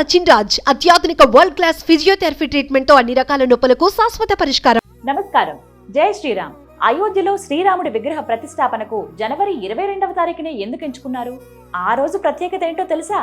సచిన్ రాజ్ అత్యాధునిక world class physiotherapy treatment తో అన్ని రకాల నొప్పులకు శాశ్వత పరిష్కారం. నమస్కారం. జై శ్రీరామ్. అయోధ్యలో శ్రీరాముడి విగ్రహ ప్రతిష్టాపనకు జనవరి 22వ తారీఖునే ఎందుకు ఎంచుకున్నారు? ఆ రోజు ప్రత్యేకత ఏంటో తెలుసా?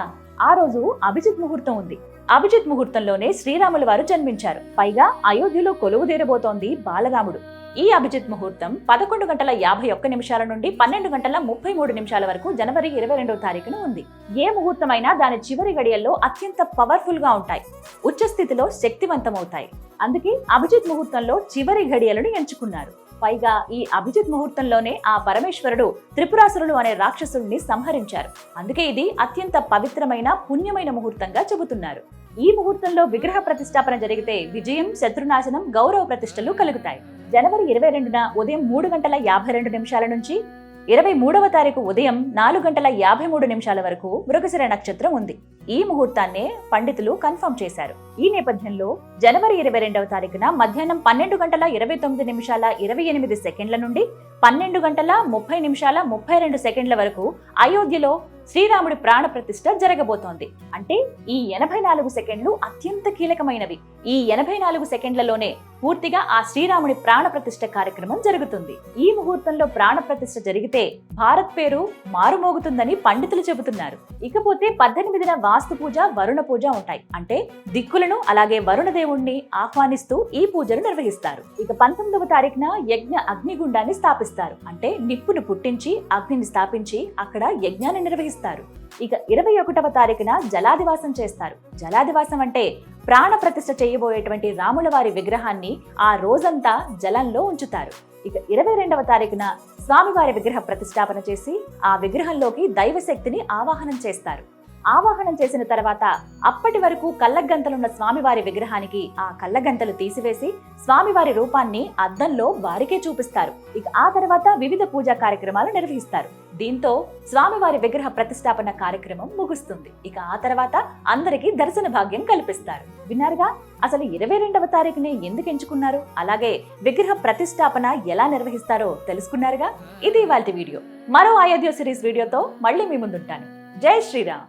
ఆ రోజు అభిజిత్ ముహూర్తం ఉంది. అభిజిత్ ముహూర్తంలోనే శ్రీరాముల వారు జన్మించారు. పైగా అయోధ్యలో కొలువుదీరబోతోంది బాలరాముడు. ఈ అభిజిత్ ముహూర్తం 11:51 నుండి 12:33 వరకు జనవరి 22వ తారీఖున ఉంది. ఏ ముహూర్తమైనా దాని చివరి గడియల్లో అత్యంత పవర్ఫుల్ గా ఉంటాయి, ఉచ్చ స్థితిలో శక్తివంతమవుతాయి. అందుకే అభిజిత్ ముహూర్తంలో చివరి గడియలను ఎంచుకున్నారు. పైగా ఈ అభిజిత్ ముహూర్తంలోనే ఆ పరమేశ్వరుడు త్రిపురాసురులు అనే రాక్షసుల్ని సంహరించారు. అందుకే ఇది అత్యంత పవిత్రమైన పుణ్యమైన ముహూర్తంగా చెబుతున్నారు. ఈ ముహూర్తంలో విగ్రహ ప్రతిష్టాపన జరిగితే విజయం, శత్రునాశనం, గౌరవ ప్రతిష్టలు కలుగుతాయి. జనవరి 22న ఉదయం 3:52 నుంచి 23వ తారీఖు ఉదయం 4:53 వరకు మృగశిర నక్షత్రం ఉంది. ఈ ముహూర్తాన్నే పండితులు కన్ఫర్మ్ చేశారు. ఈ నేపథ్యంలో జనవరి 22వ తారీఖున మధ్యాహ్నం 12:29:28 నుండి 12:30:32 వరకు అయోధ్యలో శ్రీరాముడి ప్రాణ ప్రతిష్ఠ జరగబోతోంది. అంటే ఈ 84 సెకండ్లు అత్యంత కీలకమైనవి. ఈ 84 సెకండ్లలోనే పూర్తిగా ఆ శ్రీరాముడి ప్రాణ ప్రతిష్ఠ కార్యక్రమం జరుగుతుంది. ఈ ముహూర్తంలో ప్రాణ ప్రతిష్ఠ జరిగితే భారత్ పేరు మారుమోగుతుందని పండితులు చెబుతున్నారు. ఇకపోతే 18న వాస్తు పూజ, వరుణ పూజ ఉంటాయి. అంటే దిక్కులను అలాగే వరుణ దేవుణ్ణి ఆహ్వానిస్తూ ఈ పూజలు నిర్వహిస్తారు. ఇక 19వ తారీఖున యజ్ఞ అగ్నిగుండాన్ని స్థాపిస్తారు. అంటే నిప్పును పుట్టించి అగ్నిని స్థాపించి అక్కడ యజ్ఞాన్ని నిర్వహిస్తారు. ఇక 21వ తారీఖున జలాదివాసం చేస్తారు. జలాదివాసం అంటే ప్రాణ ప్రతిష్ఠ చేయబోయేటువంటి రాముల వారి విగ్రహాన్ని ఆ రోజంతా జలంలో ఉంచుతారు. ఇక 22వ తారీఖున స్వామివారి విగ్రహ ప్రతిష్టాపన చేసి ఆ విగ్రహంలోకి దైవశక్తిని ఆవాహనం చేస్తారు. ఆవాహనం చేసిన తర్వాత అప్పటి వరకు కళ్ళగంతలున్న స్వామివారి విగ్రహానికి ఆ కళ్ళగంతలు తీసివేసి స్వామివారి రూపాన్ని అద్దంలో వారికే చూపిస్తారు. ఇక ఆ తర్వాత వివిధ పూజా కార్యక్రమాలు నిర్వహిస్తారు. దీంతో స్వామివారి విగ్రహ ప్రతిష్టాపన కార్యక్రమం ముగుస్తుంది. ఇక ఆ తర్వాత అందరికీ దర్శన భాగ్యం కల్పిస్తారు. విన్నారుగా, అసలు 22వ తారీఖునే ఎందుకు ఎంచుకున్నారు, అలాగే విగ్రహ ప్రతిష్టాపన ఎలా నిర్వహిస్తారో తెలుసుకున్నారుగా. ఇది ఇవాల్టి వీడియో. మరో అయోధ్య సిరీస్ వీడియోతో మళ్ళీ మీ ముందుంటాను. జై శ్రీరామ్.